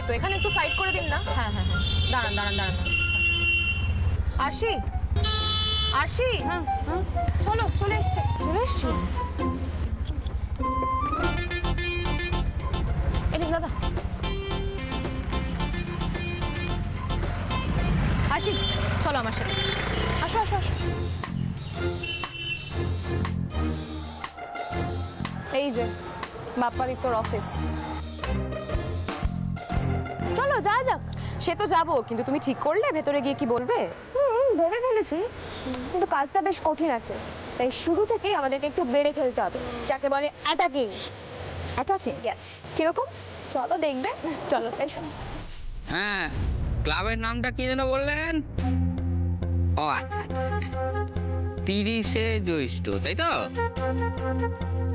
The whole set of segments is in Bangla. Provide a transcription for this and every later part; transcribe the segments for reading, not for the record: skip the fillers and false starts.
তো, এখানে একটু সাইড করে দিন না। হ্যাঁ হ্যাঁ হ্যাঁ, দাঁড়ান দাঁড়ান দাঁড়ান। আরশি, আরশি, হ্যাঁ হ্যাঁ, চলো, চলে এসছে। চলে এসছি। এদিক দাদা। আরশি, চলো আমার সাথে। আসো আসো আসো। এই যে বাপ্পাদিত্যর অফিস। চলো যা যাক। সে তো যাবো, কিন্তু তুমি ঠিক করলে ভেতরে গিয়ে কি বলবে? ভেবে ফেলেছি, কিন্তু কাজটা বেশ কঠিন আছে, তাই শুরু থেকেই আমাদেরকে একটু বেড়ে ফেলতে হবে, যাকে বলে অ্যাটাকিং। অ্যাটাকিং? ইয়েস। কিরকম? চলো দেখবে, চলো এসো। হ্যাঁ, ক্লাবের নামটা কি যেন বললেন? ও আচ্ছা আচ্ছা, 30শে জ্যৈষ্ঠ, তাই তো?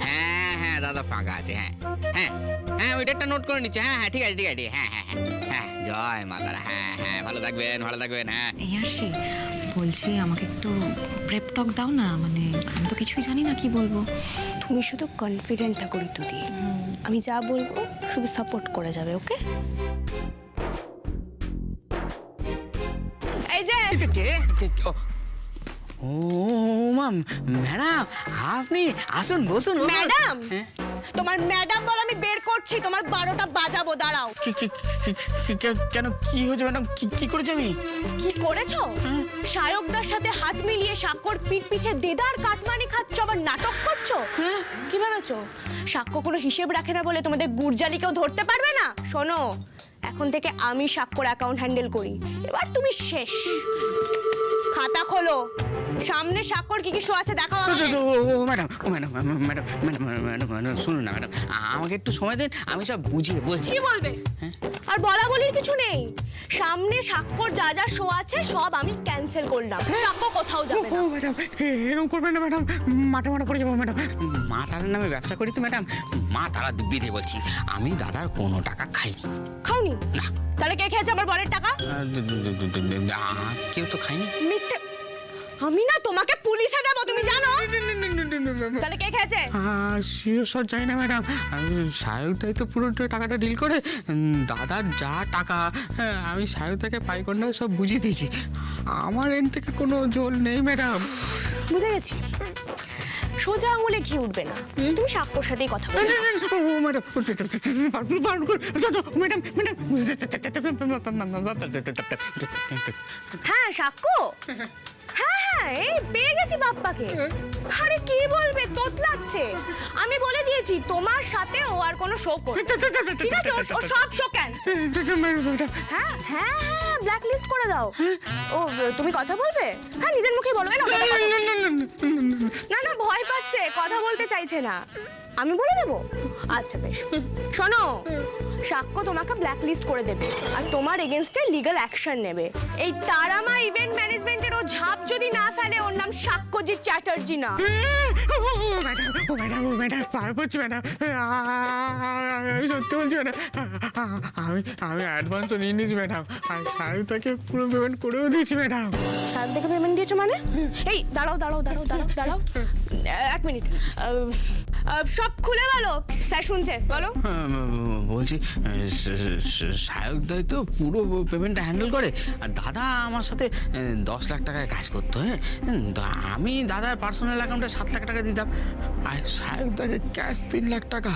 হ্যাঁ হ্যাঁ দাদা, ফাঁকা আছে। হ্যাঁ হ্যাঁ হ্যাঁ, ওইটা একটা নোট করে নিচ্ছে। হ্যাঁ হ্যাঁ, ঠিক আছে ঠিক আছে। হ্যাঁ হ্যাঁ হ্যাঁ হ্যাঁ, জয় মা তারা। হ্যাঁ হ্যাঁ, ভালো থাকবেন ভালো থাকবেন। হ্যাঁ এই আরশি, বলছি আমাকে একটু প্রেপ টক দাও না, মানে আমি তো কিছুই জানি না কি বলবো। তুমি শুধু কনফিডেন্ট থাকো ঋতুদি, আমি যা বলবো শুধু সাপোর্ট করে যাবে, ওকে? এই যে এটা কে? ও মা, ম্যাডাম আপনি আসুন, বসুন। বসুন। ম্যাডাম, হ্যাঁ? তোমার ম্যাডাম বল, আমি বের করছি, তোমার 12টা বাজাবো, দাঁড়াও। কেন, কি হয়েছে ম্যাডাম? কি করেছি আমি? কি করেছো? শায়কদার সাথে হাত মিলিয়ে সাক্ষর পিঠ পিছে দেদার কাটমানি খাচ্ছ, আবার নাটক করছো। কি ভেবেছো সাক্ষ্য কোনো হিসেব রাখে না বলে তোমাদের গুড়জালি কেউ ধরতে পারবে না? শোনো, এখন থেকে আমি সাক্ষর অ্যাকাউন্ট হ্যান্ডেল করি, এবার তুমি শেষ। খাতা খোলো, সামনে সাক্ষর কি কি শো আছে দেখাও আমাকে। ম্যাডাম শুনুন না ম্যাডাম, আমাকে একটু সময় দিন, আমি সব বুঝিয়ে বলছি। কি বলবে? আর বলা বলির কিছু নেই, সামনে সাক্ষর যা যা শো আছে সব আমি ক্যান্সেল করলাম, সাক্ষ্য কোথাও যাবে না। ম্যাডাম এরকম করবেন না ম্যাডাম, মাথা পড়ে যাবো ম্যাডাম। মা তারার নামে ব্যবসা করি তো ম্যাডাম, মা তারা দিব্যি দিয়ে বলছি, আমি দাদার কোনো টাকা খাইনি। খাওনি? না। তাহলে কে খেয়েছে আমার বরের টাকা? কেউ তো খাইনি। মিথ্যে। আমি না তোমাকে পুলিশে দেবো, তুমি জানো? তাহলে কে খেয়েছে? শিওর চাই না ম্যাডাম, সায়কদাই তো পুরো টাকাটা ডিল করে। দাদার যা টাকা, আমি সায়কদাকে পাইকন্ডা সব বুঝিয়ে দিয়েছি, আমার এন থেকে কোনো জল নেই ম্যাডাম। বুঝে গেছি, সোজা আঙুলে ঘি উঠবে না, তুমি সাক্ষর সাথেই কথা বলো। হ্যাঁ সাক্ষ্য, হ্যাঁ হ্যাঁ, এই পেয়ে গেছি বাপ্পাকে। আরে কি বলবে, তোতলাচ্ছে। আমি বলে দিয়েছি তোমার সাথে ও আর কোনো শো করবে না। ঠিক আছে, ও সব শো ক্যান্সেল। হ্যাঁ হ্যাঁ হ্যাঁ, ব্ল্যাক লিস্ট করে দাও। ও তুমি কথা বলবে? হ্যাঁ নিজের মুখেই বলো। না না, ভয় পাচ্ছে, কথা বলতে চাইছে না, আমি বলে দেবো। আচ্ছা বেশ, শোনো, সাক্ষ্য তোমাকে ব্ল্যাক লিস্ট করে দেবে আর তোমার এগেনস্টে লিগ্যাল অ্যাকশন নেবে। এই তারামা ইভেন্ট ম্যানেজমেন্টের ও ঝাপ যদি না ফেলে, ওর নাম সাক্ষ্যজিৎ চ্যাটার্জি না। সত্যি বলছি ম্যাডাম, আমি অ্যাডভান্সও নিয়ে নিয়েছি ম্যাডাম, আর সায়কদাকে পুরো পেমেন্ট করেও দিয়েছি ম্যাডাম। সার দেখে পেমেন্ট দিয়েছো মানে? এই দাঁড়াও দাঁড়াও দাঁড়াও দাঁড়াও দাঁড়াও, এক মিনিট, সব খুলে বলো, স্যার শুনছে, বলো। বলছি সায়কদাই তো পুরো পেমেন্টটা হ্যান্ডেল করে, আর দাদা আমার সাথে 10 লাখ টাকায় কাজ করতো। হ্যাঁ, আমি দাদার পার্সোনাল অ্যাকাউন্টে 7 লাখ টাকা দিতাম, আর সায়কদাকে ক্যাশ 3 লাখ টাকা।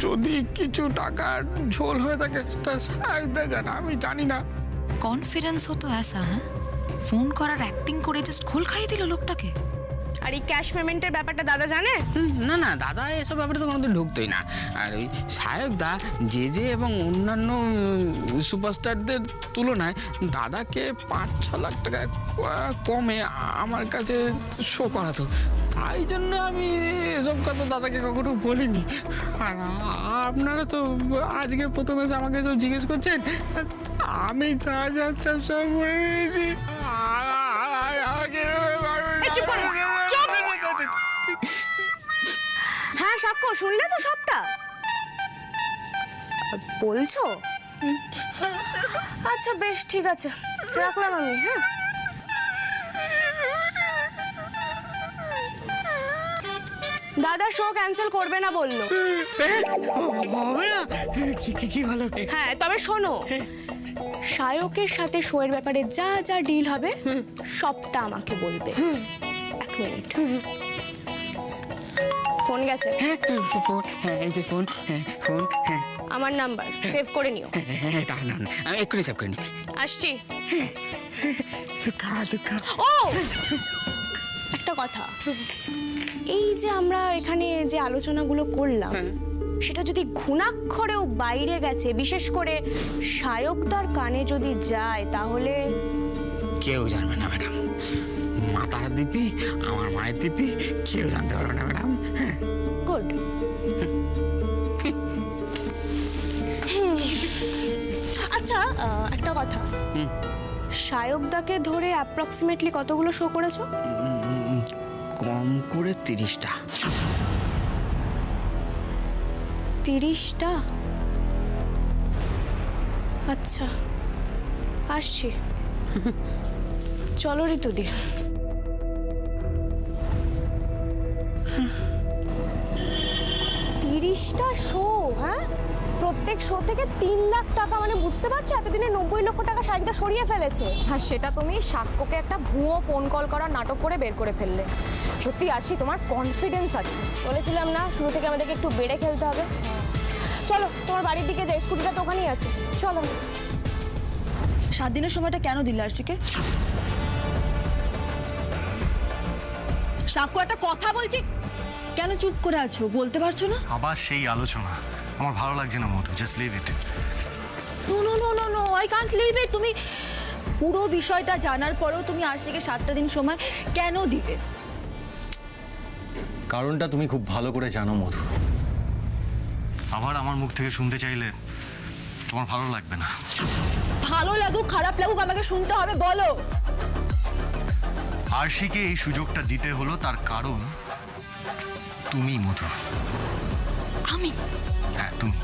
যদি কিছু টাকার ঝোল হয়ে থাকে সেটা সায়কদা জানে, আমি জানি না। কনফিডেন্স হতো ऐसा, হ্যাঁ, ফোন করার অ্যাক্টিং করে জাস্ট খোল খাইয়ে দিল লোকটাকে। আর এই ক্যাশ পেমেন্টের ব্যাপারটা দাদা জানে? না না, দাদা এসব ব্যাপারে তো কোনোদিন ঢুকতোই না। আর ওই সায়কদা যে এবং অন্যান্য সুপারস্টারদের তুলনায় দাদাকে 5-6 লাখ টাকা কমে আমার কাছে শো করাতো, তাই জন্য আমি এসব কথা দাদাকে কখনো বলিনি। আর আপনারা তো আজকে প্রথমে এসে আমাকে সব জিজ্ঞেস করছেন, আমি যা যাচ্ছি সব বলে দিয়েছি। হ্যাঁ সাক্ষ্য, শুনলে তো সবটা? বলছো? আচ্ছা বেশ, ঠিক আছে, রাখলাম আমি। হ্যাঁ, দাদা শো ক্যান্সেল করবে না বললো। হবে না? কি ভালো। হ্যাঁ তবে শোনো, শায়কের সাথে শো এর ব্যাপারে যা যা ডিল হবে সবটা আমাকে বলবে। 1 মিনিট, ফোন গেছে। ফোন, হ্যাঁ এই যে ফোন, হ্যাঁ ফোন, হ্যাঁ আমার নাম্বার সেভ করে নিও। হ্যাঁ দাঁড়ান, আমি এক্ষুনি সেভ করে নিচ্ছি। আসছি। দুঃখা। ও একটা কথা, এই যে আমরা এখানে যে আলোচনাগুলো করলাম সেটা যদি ঘুণাক্ষরেও বাইরে গেছে, বিশেষ করে শায়কদার কানে যদি যায়, তাহলে কেউ জানবে না ম্যাডাম। মা তারা দিবি, আমার মায়ের দিবি, কেউ জানতে পারবে না ম্যাডাম। হ্যাঁ গুড। আচ্ছা একটা কথা, শায়কদাকে ধরে অ্যাপ্রক্সিমেটলি কতগুলো শো করেছো? কম করে 30টা। 30টা? আচ্ছা আসছি। চলো ঋতুদি। টা শো, হ্যাঁ প্রত্যেক শো থেকে 3 লাখ টাকা, মানে বুঝতে পারছো এতদিনে 90 লক্ষ টাকা শায়কদা সরিয়ে ফেলেছে। আর সেটা তুমি সাক্ষ্যকে একটা ভুয়ো ফোন কল করার নাটক করে বের করে ফেললে। সত্যি আরশি, তোমার কনফিডেন্স আছে। বলেছিলাম না শুরু থেকে আমাদেরকে একটু বেড়ে খেলতে হবে। চলো তোমার বাড়ির দিকে যাই, স্কুটিটা তো ওখানেই আছে, চলো। 7 দিনের সময়টা কেন দিলে আরশিকে? সাক্ষ্য একটা কথা বলছি, কেন চুপ করে আছো? বলতে পারছো না? আবার সেই আলোচনা, আমার ভালো লাগছে না Madhu, just leave it. No no no no no, I can't leave it. তুমি পুরো বিষয়টা জানার পরেও তুমি আরশিকে 7টা দিন সময় কেন দিবে? কারণটা তুমি খুব ভালো করে জানো মধু। আবার আমার মুখ থেকে শুনতে চাইলে তোমার ভালো লাগবে না। ভালো লাগুক খারাপ লাগুক আমাকে শুনতে হবে, বলো। আরশিকে এই সুযোগটা দিতে হলো, তার কারণ তুমি মধু। আমি? হ্যাঁ তুমি।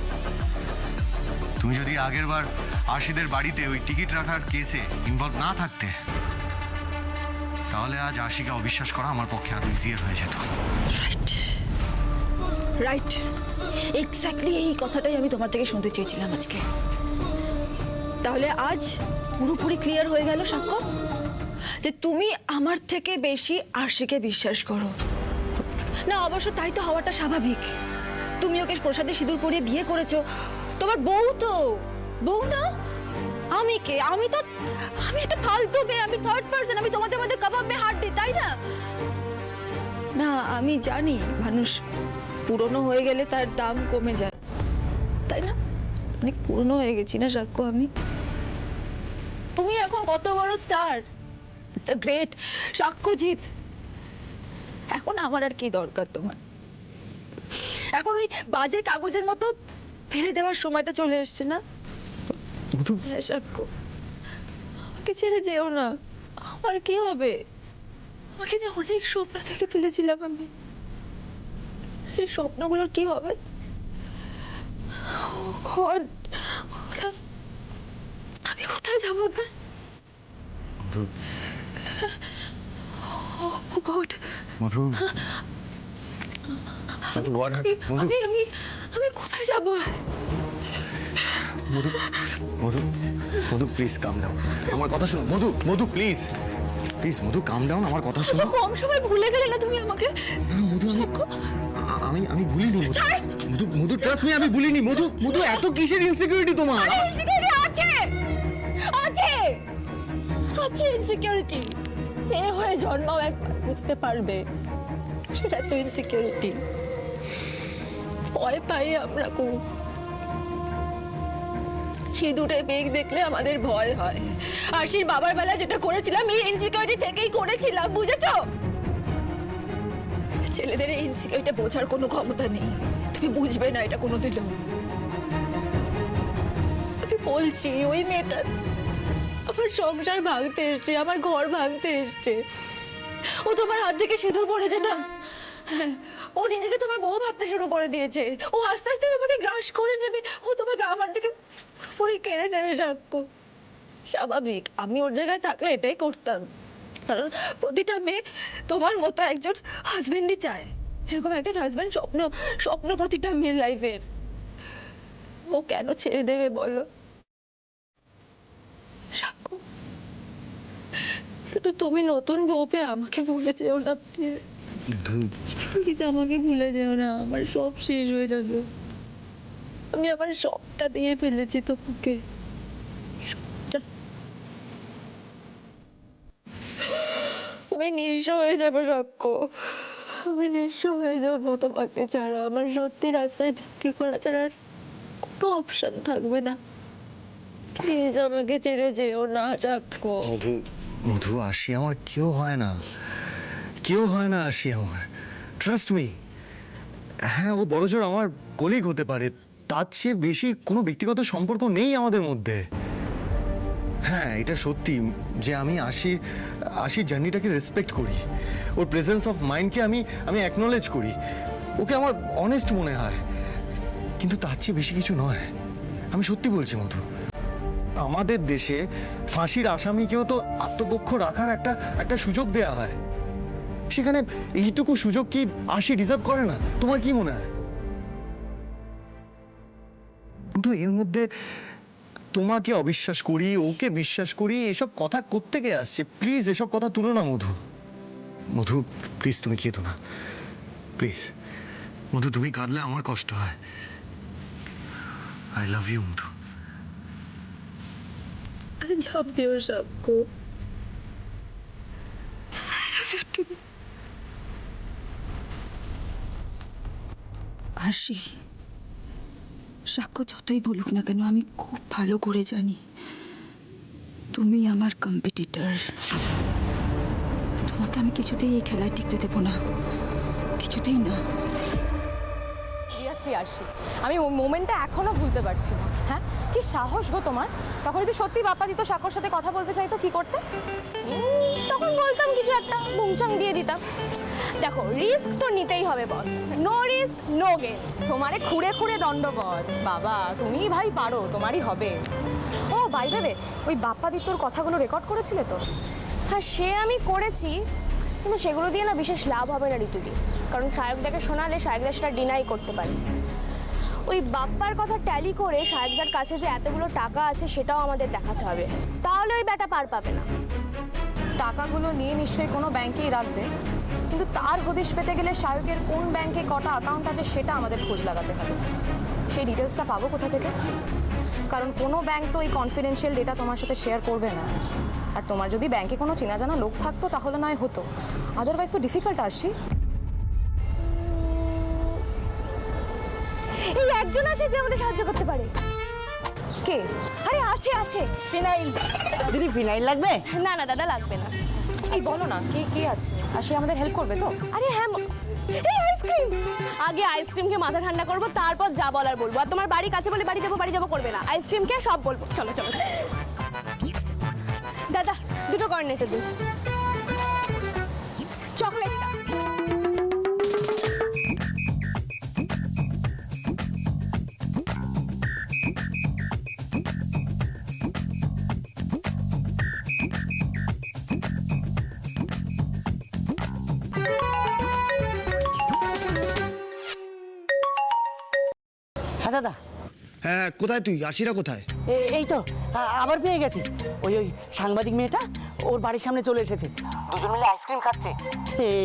তুমি যদি আগের বার আরশিদের বাড়িতে ওই টিকিট রাখার কেসে ইনভলভ না থাকতে, তাহলে আজ আরশিকে অবিশ্বাস করা আমার পক্ষে আরো ইজিয়ার হয়ে যেত। রাইট রাইট, এক্স্যাক্টলি এই কথাটাই আমি তোমার থেকে শুনতে চেয়েছিলাম আজকে। তাহলে আজ পুরোপুরি ক্লিয়ার হয়ে গেল সাক্ষ্য যে তুমি আমার থেকে বেশি আরশিকে বিশ্বাস করো। না অবশ্য তাই তো হওয়াটা স্বাভাবিক। তুমি ওকে প্রসাদে সিঁদুর পরিয়ে বিয়ে করেছো, তোমার বউ তো। বউ না? আমি কে? আমি একটা ফালতু মেয়ে, আমি থার্ড পার্সন, আমি তোমাদের মধ্যে কাবাব মে হাত দিই, তাই না? না আমি জানি মানুষ পুরনো হয়ে গেলে তার দাম কমে যায়, তাই না? অনেক পুরনো হয়ে গেছি না সাক্ষ্য আমি? তুমি এখন কত বড় স্টার, দ্য গ্রেট সাক্ষ্যজিৎ। এখন আমার আর কি দরকার তোমার? এখন ওই বাজে কাগজের মতো ফেলে দেওয়ার সময়টা চলে এসছে না? হ্যাঁ সাক্ষ্য, আমাকে ছেড়ে যেও না। আমার কি হবে? আমাকে যে অনেক স্বপ্ন থেকে ফেলেছিলাম আমি, সেই স্বপ্নগুলোর কি হবে? God, আমি কোথায় যাবো এবার? Oh God, মধু, আমি কোথায় যাবো? মধু, মধু, মধু প্লিজ কাম ডাউন, আমার কথা শোনো। Madhu, Madhu please, please Madhu come down, আমার কথা শোনো। কম সময় ভুলে গেলে না তুমি আমাকে? মধু, আমি ভুলিনি মধু। মধু, মধু ট্রাস্ট মি, আমি ভুলিনি মধু। মধু এত কিসের ইনসিকিউরিটি তোমার? ইনসিকিউরিটি আছে, আছে, আছে ইনসিকিউরিটি। মেয়ে হয়ে জন্মাও একবার, বুঝতে পারবে সেটা তো ইনসিকিউরিটি। ভয় পাই আমরা খুব। সিঁদুরে মেঘ দেখলে আমাদের ভয় হয়। আরশির বাবার বেলা যেটা করেছিলাম এই ইনসিকিউরিটি থেকেই করেছিলাম, বুঝেছো? ছেলেদের এই ইনসিকিউরিটি বোঝার কোনো ক্ষমতা নেই, তুমি বুঝবে না এটা কোনোদিনও। আমি বলছি ওই মেয়েটা আমার সংসার ভাঙতে এসছে, আমার ঘর ভাঙতে এসছে। ও তোমার হাত থেকে সিঁদুর পড়েছে না, ও নিজেকে তোমার বউ ভাবতে শুরু করে দিয়েছে। ও আস্তে আস্তে তোমাকে গ্রাস করে নেবে, ও তোমাকে আমার দিকে পুরো কেড়ে নেবে সাক্ষ্য। স্বাভাবিক, আমি ওর জায়গায় থাকলে এটাই করতাম। কারণ প্রতিটা মেয়ে তোমার মতো একজন হাজবেন্ডই চায়। এরকম একটা হাজব্যান্ড স্বপ্ন প্রতিটা মেয়ের লাইফের। ও কেন ছেড়ে দেবে বলো? সাক্ষ্য, কিন্তু তুমি নতুন বউ পেয়ে আমাকে ভুলে যেও না প্লিজ। প্লিজ আমাকে ভুলে যেও না, আমার সব শেষ হয়ে যাবে। আমি আমার সবটা দিয়ে ফেলেছি তোমাকে, সবটা। আমি নিঃস্ব হয়ে যাবো সাক্ষ্য, আমি নিঃস্ব হয়ে যাবো তোমাকে ছাড়া। আমার সত্যি রাস্তায় ভিক্ষে করা ছাড়া আর কোনো অপশন থাকবে না। প্লিজ আমাকে ছেড়ে যেও না সাক্ষ্য। মধু, মধু, আশি আমার কেউ হয় না, কেউ হয় না আশি আমার, ট্রাস্ট মি। হ্যাঁ, ও বড়জোর আমার কলিগ হতে পারে, তার চেয়ে বেশি কোনো ব্যক্তিগত সম্পর্ক নেই আমাদের মধ্যে। হ্যাঁ, এটা সত্যি যে আমি আশির জার্নিটাকে রেসপেক্ট করি, ওর প্রেজেন্স অফ মাইন্ডকে আমি অ্যাকনলেজ করি, ওকে আমার অনেস্ট মনে হয়, কিন্তু তার চেয়ে বেশি কিছু নয়। আমি সত্যি বলছি মধু, আমাদের দেশে ফাঁসির আসামিকেও তো আত্মপক্ষ রাখার একটা সুযোগ দেয়া হয়। সেখানে এইটুকু সুযোগ কি আশি ডিজার্ভ করে না? তোমার কি মনে হয়? কিন্তু এর মধ্যে তোমাকে অবিশ্বাস করি, ওকে বিশ্বাস করি, এসব কথা কোত্থেকে আসছে? প্লিজ এসব কথা তুলো না মধু। মধু প্লিজ, তুমি কেঁদো না প্লিজ। মধু, তুমি কাঁদলে আমার কষ্ট হয়। I love you Madhu. I love you, সাক্ষ্য। আরশি, সাক্ষ্য যতই বলুক না কেন, আমি খুব ভালো করে জানি তুমি আমার কম্পিটিটর। তোমাকে আমি কিছুতেই এই খেলায় টিকতে দেবো না, কিছুতেই না। সিরিয়াসলি আরশি, আমি ওই মোমেন্টটা এখনো ভুলতে পারছি না। হ্যাঁ, কি সাহস গো তোমার! তখন যদি সত্যি বাপ্পা দিত সাক্ষর সাথে কথা বলতে চাইতো, কি করতে? তখন বলতাম কিছু একটা বুংচাং দিয়ে দিতাম। দেখো, রিস্ক তো নিতেই হবে বস, নো রিস্ক নো গেন। তোমারে খুঁড়ে খুঁড়ে দণ্ডবধ। বাবা, তুমিই ভাই পারো, তোমারই হবে। ও বাই দ্য ওয়ে, ওই বাপ্পা দিত্যর কথাগুলো রেকর্ড করেছিলে তো? হ্যাঁ, সে আমি করেছি, কিন্তু সেগুলো দিয়ে না বিশেষ লাভ হবে না ঋতুদি, কারণ সায়কদাকে শোনালে সায়কদা সেটা ডিনাই করতে পারে। ওই বাপ্পার কথা ট্যালি করে সায়কদার কাছে যে এতগুলো টাকা আছে সেটাও আমাদের দেখাতে হবে, তাহলে ওই ব্যাটা পার পাবে না। টাকাগুলো নিয়ে নিশ্চয়ই কোনো ব্যাংকেই রাখবে, কিন্তু তার হদিশ পেতে গেলে শায়কের কোন ব্যাংকে কটা অ্যাকাউন্ট আছে সেটা আমাদের খোঁজ লাগাতে হবে। সেই ডিটেলসটা পাবো কোথা থেকে? কারণ কোনো ব্যাংক তো এই কনফিডেন্সিয়াল ডেটা তোমার সাথে শেয়ার করবে না। আর তোমার যদি ব্যাংকে কোনো চেনা জানা লোক থাকতো তাহলে নয় হতো, আদারওয়াইজ তো ডিফিকাল্ট। আরশি, এই একজন আছে যে আমাদের সাহায্য করতে পারে। কে? আরে আছে আছে, ফিনাইল। দিদি ফিনাইল লাগবে? না না দাদা, লাগবে না। এই বলো না, কে কে আছে? আর সে আমাদের হেল্প করবে তো? আরে হ্যাঁ, এই আইসক্রিম। আগে আইসক্রিমকে মাথা ঠান্ডা করবো, তারপর যা বলার বলবো। আর তোমার বাড়ি কাছে বলে বাড়ি যাবো করবে না, আইসক্রিমকে সব বলবো। চলো চলো দাদা, দুটো কর্নেটে দিন, চকলেটটা। হ্যাঁ দাদা। হ্যাঁ, কোথায় তুই? আশিরা কোথায়? এই তো আবার পেয়ে গেছি। ওই সাংবাদিক মেয়েটা ওর বাড়ির সামনে চলে এসেছে, দুজন মিলে আইসক্রিম খাচ্ছে।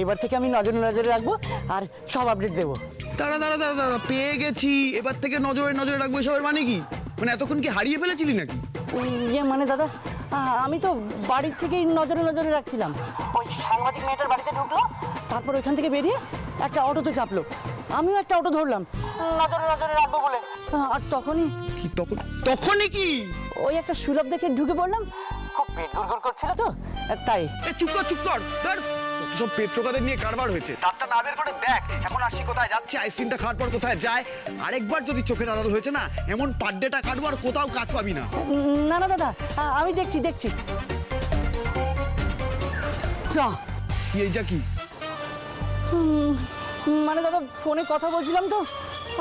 এবার থেকে আমি নজরে নজরে রাখবো আর সব আপডেট দেবো। দাঁড়া দাঁড়া দাঁড়া দাঁড়া, পেয়ে গেছি, এবার থেকে নজরে নজরে রাখবো এসবের মানে কি? মানে এতক্ষণ কি হারিয়ে ফেলেছিলি নাকি? মানে দাদা, আমি তো বাড়ির থেকেই নজরে নজরে রাখছিলাম। ওই সাংবাদিক মেয়েটার বাড়িতে ঢুকলো, তারপর ওইখান থেকে বেরিয়ে একটা অটোতে চাপলো, আমিও একটা অটো ধরলাম নজরে নজরে রাখবো বলে। আর তখনই তখনই কি? ওই একটা সুলভ দেখে ঢুকে পড়লাম, খুব পেট গুড়গুড় করছিল তো তাই। চুপ কর ধর, সব পেট্রোকাদের নিয়ে কারবার হয়েছে, তারটা না বের করে দেখ এখন আশি কোথায় যাচ্ছে, আইসক্রিমটা খাওয়ার পর কোথায় যায়। আরেকবার যদি চোখের আড়াল হয়েছে না, এমন পাড্ডেটা কাটবো আর কোথাও কাজ পাবি না। না না দাদা, আমি দেখছি চ। এইটা কি? মানে দাদা, ফোনে কথা বলছিলাম তো,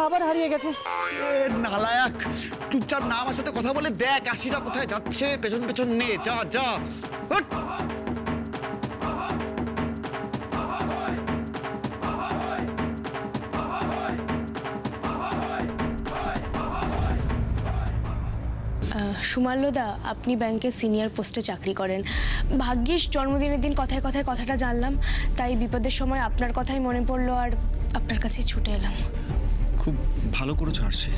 আবার হারিয়ে গেছে। নালায়াক, চুপচাপ না আমার সাথে কথা বলে দেখ আশিরা কোথায় যাচ্ছে, পেছন পেছন নে, যা যা। হট। সুমাল্যদা, আপনি ব্যাংকে সিনিয়র পোস্টে চাকরি করেন। ভাগ্যিস জন্মদিনের দিন কথায় কথায় কথাটা জানলাম, তাই বিপদের সময় আপনার কথাই মনে পড়লো আর আপনার কাছে ছুটে এলাম। খুব ভালো করেছো আরশি।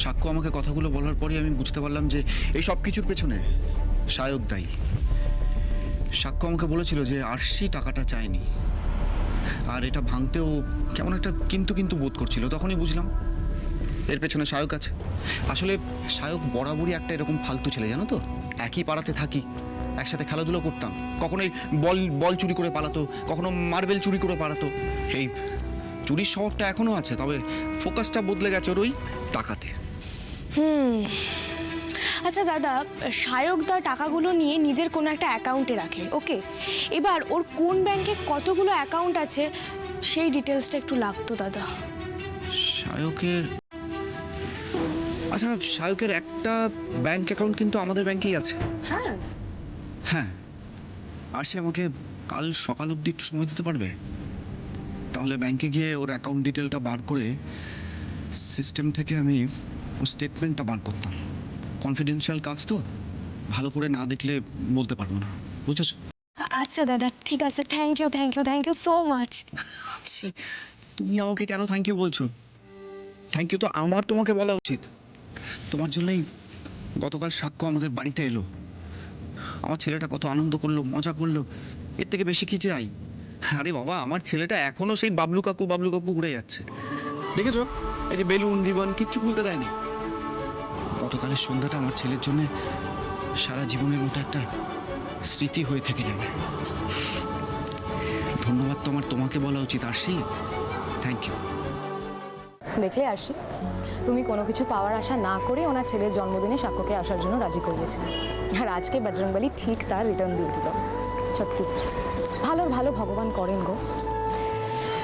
সাক্ষ্য আমাকে কথাগুলো বলার পরই আমি বুঝতে পারলাম যে এই সব কিছুর পেছনে সায়ক দায়ী। সাক্ষ্য আমাকে বলেছিল যে আরশি টাকাটা চায়নি, আর এটা ভাঙতেও কেমন একটা কিন্তু কিন্তু বোধ করছিল। তখনই বুঝলাম এর পেছনে সায়ক আছে। আসলে সায়ক বরাবরই একটা এরকম ফালতু ছেলে, জানো তো। একই পাড়াতে থাকি, একসাথে খেলাধুলো করতাম, কখনোই বল চুরি করে পালাতো, কখনো মার্বেল চুরি করে পালাতো। এই চুরির স্বভাবটা এখনো আছে, তবে ফোকাসটা বদলে গেছে ওর ওই টাকাতে। আচ্ছা দাদা, সায়কদা টাকাগুলো নিয়ে নিজের কোনো একটা অ্যাকাউন্টে রাখে, ওকে। এবার ওর কোন ব্যাংকে কতগুলো অ্যাকাউন্ট আছে সেই ডিটেলসটা একটু লাগতো দাদা। সায়কের, আচ্ছা সায়কের একটা ব্যাংক অ্যাকাউন্ট কিন্তু আমাদের ব্যাংকেই আছে। হ্যাঁ হ্যাঁ, আর সে আমাকে কাল সকাল অবধি একটু সময় দিতে পারবে? তাহলে ব্যাংকে গিয়ে ওর অ্যাকাউন্ট ডিটেলটা বার করে সিস্টেম থেকে আমি ওর স্টেটমেন্টটা বার করতাম। কনফিডেন্সিয়াল কাজ তো, ভালো করে না দেখলে বলতে পারবো না, বুঝেছো? আচ্ছা দাদা, ঠিক আছে, thank you thank you thank you so much. তুমি আমাকে কেন থ্যাংক ইউ বলছো? থ্যাংক ইউ তো আমার তোমাকে বলা উচিত। তোমার জন্যই গতকাল সাক্ষ্য আমাদের বাড়িতে এলো। আমার ছেলেটা কত আনন্দ করলো, মজা করলো, এর থেকে বেশি কি চাই? আরে বাবা, আমার ছেলেটা এখনো সেই বাবলু কাকু ঘুরে যাচ্ছে, দেখেছো? এই যে বেলুন রিবন কিচ্ছু খুলতে দেয়নি। গতকালের সন্ধ্যাটা আমার ছেলের জন্য সারা জীবনের মতো একটা স্মৃতি হয়ে থেকে যাবে। ধন্যবাদ তো আমার তোমাকে বলা উচিত আরশি, থ্যাংক ইউ। দেখলে আরশি, তুমি কোনো কিছু পাওয়ার আশা না করে ওনার ছেলের জন্মদিনে সাক্ষ্যকে আসার জন্য রাজি করিয়েছিলে, আর আজকে বজরংবলী ঠিক তার রিটার্ন দিয়ে দিল। সত্যি ভালোর ভালো ভগবান করেন গো।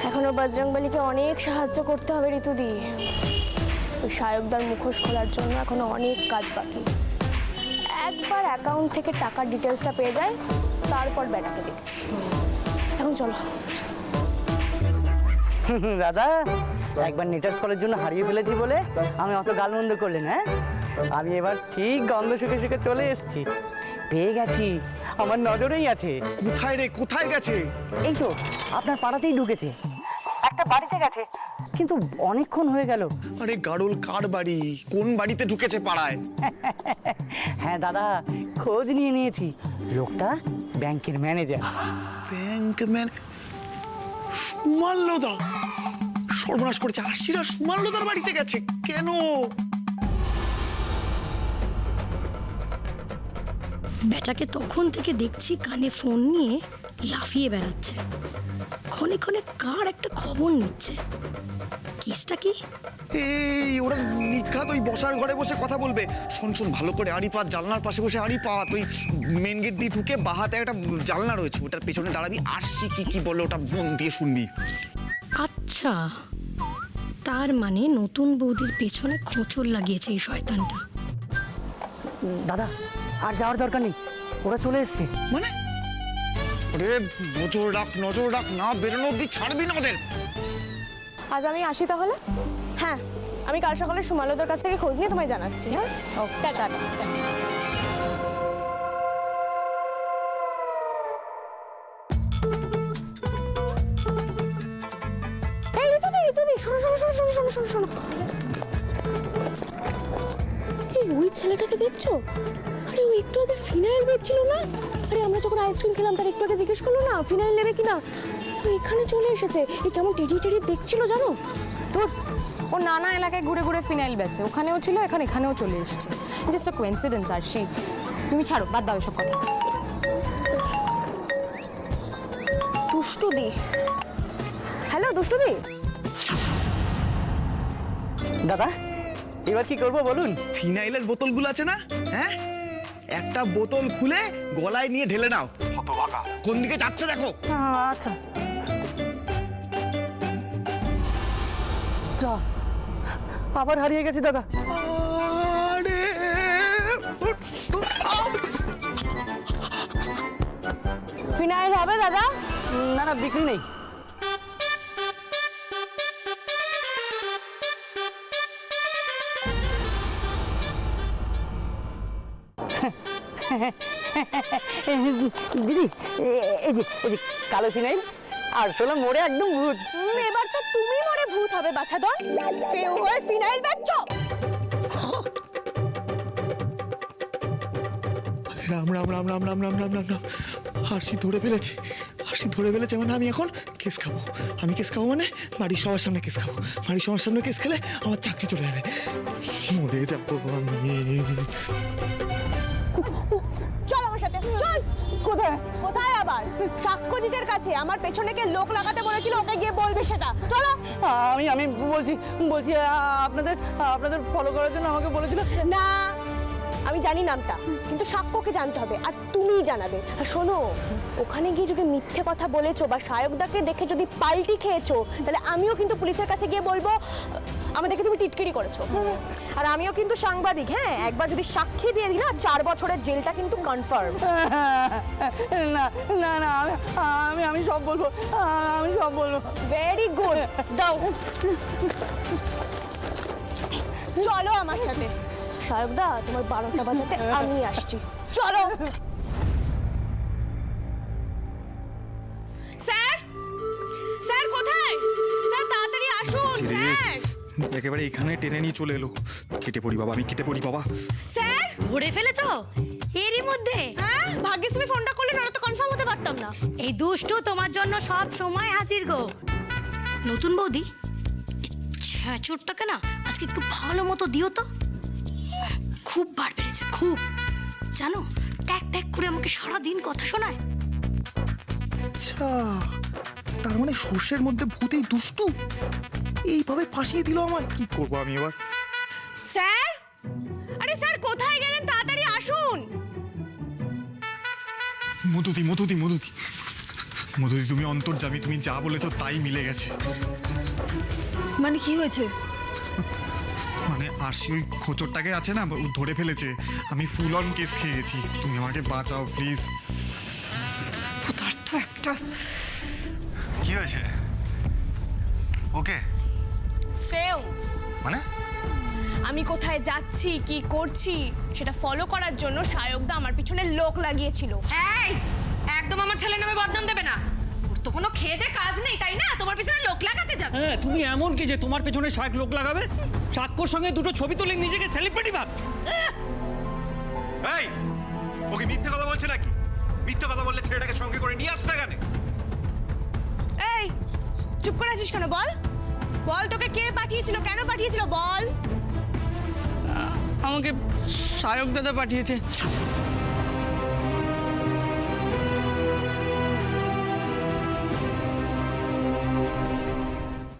এখনো বজরংবলীকে অনেক সাহায্য করতে হবে ঋতুদি। ওই সায়কদার মুখোশ খোলার জন্য এখনো অনেক কাজ বাকি। একবার অ্যাকাউন্ট থেকে টাকার ডিটেলসটা পেয়ে যায়, তারপর ব্যাটাকে দেখছি। এখন চলো। দাদা, একবার নেটার স্কলের জন্য হারিয়ে ফেলেছি বলে আমি অত গালমন্দ করলেন? হ্যাঁ, আমি এবার ঠিক গন্ধ শুকে শুকে চলে এসেছি। পেয়ে গেছি, আমার নজরেই আছে। কোথায় রে, কোথায় গেছে? এই তো আপনার পাড়াতেই ঢুকেছে, একটা বাড়িতে গেছে, কিন্তু অনেকক্ষণ হয়ে গেল। আরে গাড়ল, কার বাড়ি, কোন বাড়িতে ঢুকেছে পাড়ায়? হ্যাঁ দাদা, খোঁজ নিয়ে নিয়েছি, লোকটা ব্যাংকের ম্যানেজার। ব্যাংকম্যান সুমাল্যদা? সর্বনাশ করেছে, আরশিরা সুমাল্যদার বাড়িতে গেছে কেন? বেটাকে তখন থেকে দেখছি কানে ফোন নিয়ে লাফিয়ে বেড়াচ্ছে, ক্ষণে ক্ষণে কার একটা খবর নিচ্ছে। কেসটা কি? এই ওরা নিখাত ওই বসার ঘরে বসে কথা বলবে। শোন শোন ভালো করে, আড়িপাত জানলার পাশে বসে আড়িপাত, ওই মেন গেট দিয়ে ঢুকে বাহাতে একটা জানলা রয়েছে, ওটার পেছনে দাঁড়াবি, আরশি কি কি বললো ওটা মন দিয়ে শুনবি। আচ্ছা, তার মানে নতুন বৌদির পেছনে খোঁচড় লাগিয়েছে এই শয়তানটা। দাদা, আর যাওয়ার দরকার নেই, ওরা চলে এসছে। মানে ওরে নজর রাখ, না বেরোনো অব্দি ছাড়বি না ওদের। আজ আমি আসি তাহলে? হ্যাঁ, আমি কাল সকালে সুমাল্যদার কাছ থেকে খোঁজ নিয়ে তোমায় জানাচ্ছি। ওকে, টাটা। এই ঋতুদি, শোনো শোনো শোনো শোনো শোনো শোনো শোনো। এই ওই ছেলেটাকে দেখছো? আরে ও একটু আগে ফিনাইল বেচছিল না? আরে আমরা যখন আইসক্রিম খেলাম তার একটু আগে জিজ্ঞেস করলো না ফিনাইল নেবে কিনা, তো এখানে চলে এসেছে। এই কেমন টেডি দেখছিল জানো? তোর ও নানা এলাকায় ঘুরে ঘুরে ফিনাইল বেচে, ওখানেও ছিল, এখানেও চলে এসছে। জাস্ট আ কোইন্সিডেন্স আরশি, তুমি ছাড়ো, বাদ দাও এসব কথা। দুষ্টুদি, হ্যালো দুষ্টুদি। দাদা, এবার কি করবো বলুন? ফিনাইলের বোতলগুলো আছে না, হ্যাঁ, একটা বোতল খুলে গলায় নিয়ে ঢেলে নাও। হতভাগা, কোন দিকে যাচ্ছে দেখো। আচ্ছা, যা, আবার হারিয়ে গেছি দাদা। আরে ফিনাইল হবে দাদা? না না, বিক্রি নেই। দিদি এই যে কালো ফিনাইল আর শোনো মোড়ে একদম ভূত। এবার তো তুমি মরে ভূত হবে বাছাধর, সেও হয়ে ফিনাইল বেচছ। রাম রাম রাম রাম রাম রাম রাম রাম রাম। আরশি ধরে ফেলেছে, আরশি ধরে ফেলেছে মানে আমি এখন কেস খাবো। আমি কেস খাবো মানে বাড়ির সবার সামনে কেস খাবো। বাড়ির সবার সামনে কেস খেলে আমার চাকরি চলে যাবে, মরে যাবো আমি। চল আমার সাথে, চল। কোথায়? কোথায় আবার? সাক্ষ্যজিতের কাছে। আমার পেছনে কে লোক লাগাতে বলেছিল, ওকে গিয়ে বলবে সেটা। চলো। আমি বলছি আপনাদের ফলো করার জন্য আমাকে বলেছিল। না, আমি জানি নামটা, কিন্তু সাক্ষ্যকে জানতে হবে আর তুমিই জানাবে। আর শোনো, ওখানে গিয়ে যদি মিথ্যে কথা বলেছো বা সায়কদাকে দেখে যদি পাল্টি খেয়েছো, তাহলে আমিও কিন্তু পুলিশের কাছে গিয়ে বলবো আমাদেরকে তুমি টিটকিরি করেছো। আর আমিও কিন্তু সাংবাদিক, হ্যাঁ, একবার যদি সাক্ষী দিয়ে দিই না 4 বছরের জেলটা কিন্তু কনফার্ম। না না না আমি সব বলবো, আমি সব বলবো। ভেরি গুড, দাও। চলো আমার সাথে। সায়কদা, তোমার 12টা বাজাতে আমি আসছি, চলো। স্যার, স্যার কোথায়? স্যার তাড়াতাড়ি আসুন স্যার। একেবারে এখানে টেনে নিয়ে চলে এলো। কেটে পড়ি বাবা, আমি কেটে পড়ি বাবা। স্যার, ধরে ফেলেছো এরই মধ্যে? হ্যাঁ, ভাগ্যিস তুমি ফোনটা করলে, না তো কনফার্ম হতে পারতাম না। এই দুষ্টু তোমার জন্য সব সময় হাজির গো। নতুন বৌদি, ছ্যাঁচুরটাকে না আজকে একটু ভালো মতো দিও তো। খুব বার বেড়েছে, খুব। জানো, ট্যাক ট্যাক করে আমাকে সারাদিন কথা শোনায়। আচ্ছা, তার মানে সর্ষের মধ্যে ভূতেই দুষ্টু এইভাবে ফাঁসিয়ে দিল আমার। কি করবো আমি এবার? স্যার, আরে স্যার কোথায় গেলেন? তাড়াতাড়ি আসুন। মধুদি মধুদি মধুদি মধুদি, তুমি অন্তর্যামী, তুমি যা বলেছো তাই মিলে গেছে। মানে কি হয়েছে? মানে আরশি ওই খোঁচরটাকে আছে না, ও ধরে ফেলেছে। আমি ফুল অন কেস খেয়ে গেছি, তুমি আমাকে বাঁচাও প্লিজ। তার তো একটা কি হয়েছে? ওকে ফেউ, মানে আমি কোথায় যাচ্ছি, কি করছি সেটা ফলো করার জন্য সায়কদা আমার পিছনে লোক লাগিয়েছিল। এই, একদম আমার ছেলের নামে বদনাম দেবে না। ওর তো কোনো খেতে কাজ নেই, তাই না? তোমার পিছনে লোক লাগাতে যাবে। হ্যাঁ, তুমি এমন কি যে তোমার পেছনে শাক লোক লাগাবে? সাক্ষ্যর সঙ্গে দুটো ছবি তুলে নিজেকে সেলিব্রিটি ভাব। এই, ওকে মিথ্যে কথা বলছে নাকি? মিথ্যে কথা বললে ছেলেটাকে সঙ্গে করে নিয়ে আসতে কেন? এই, চুপ করে আছিস কেন? বল বল, তোকে কে পাঠিয়েছিল, কেন পাঠিয়েছিল বল। আমাকে সায়ক দাদা পাঠিয়েছে।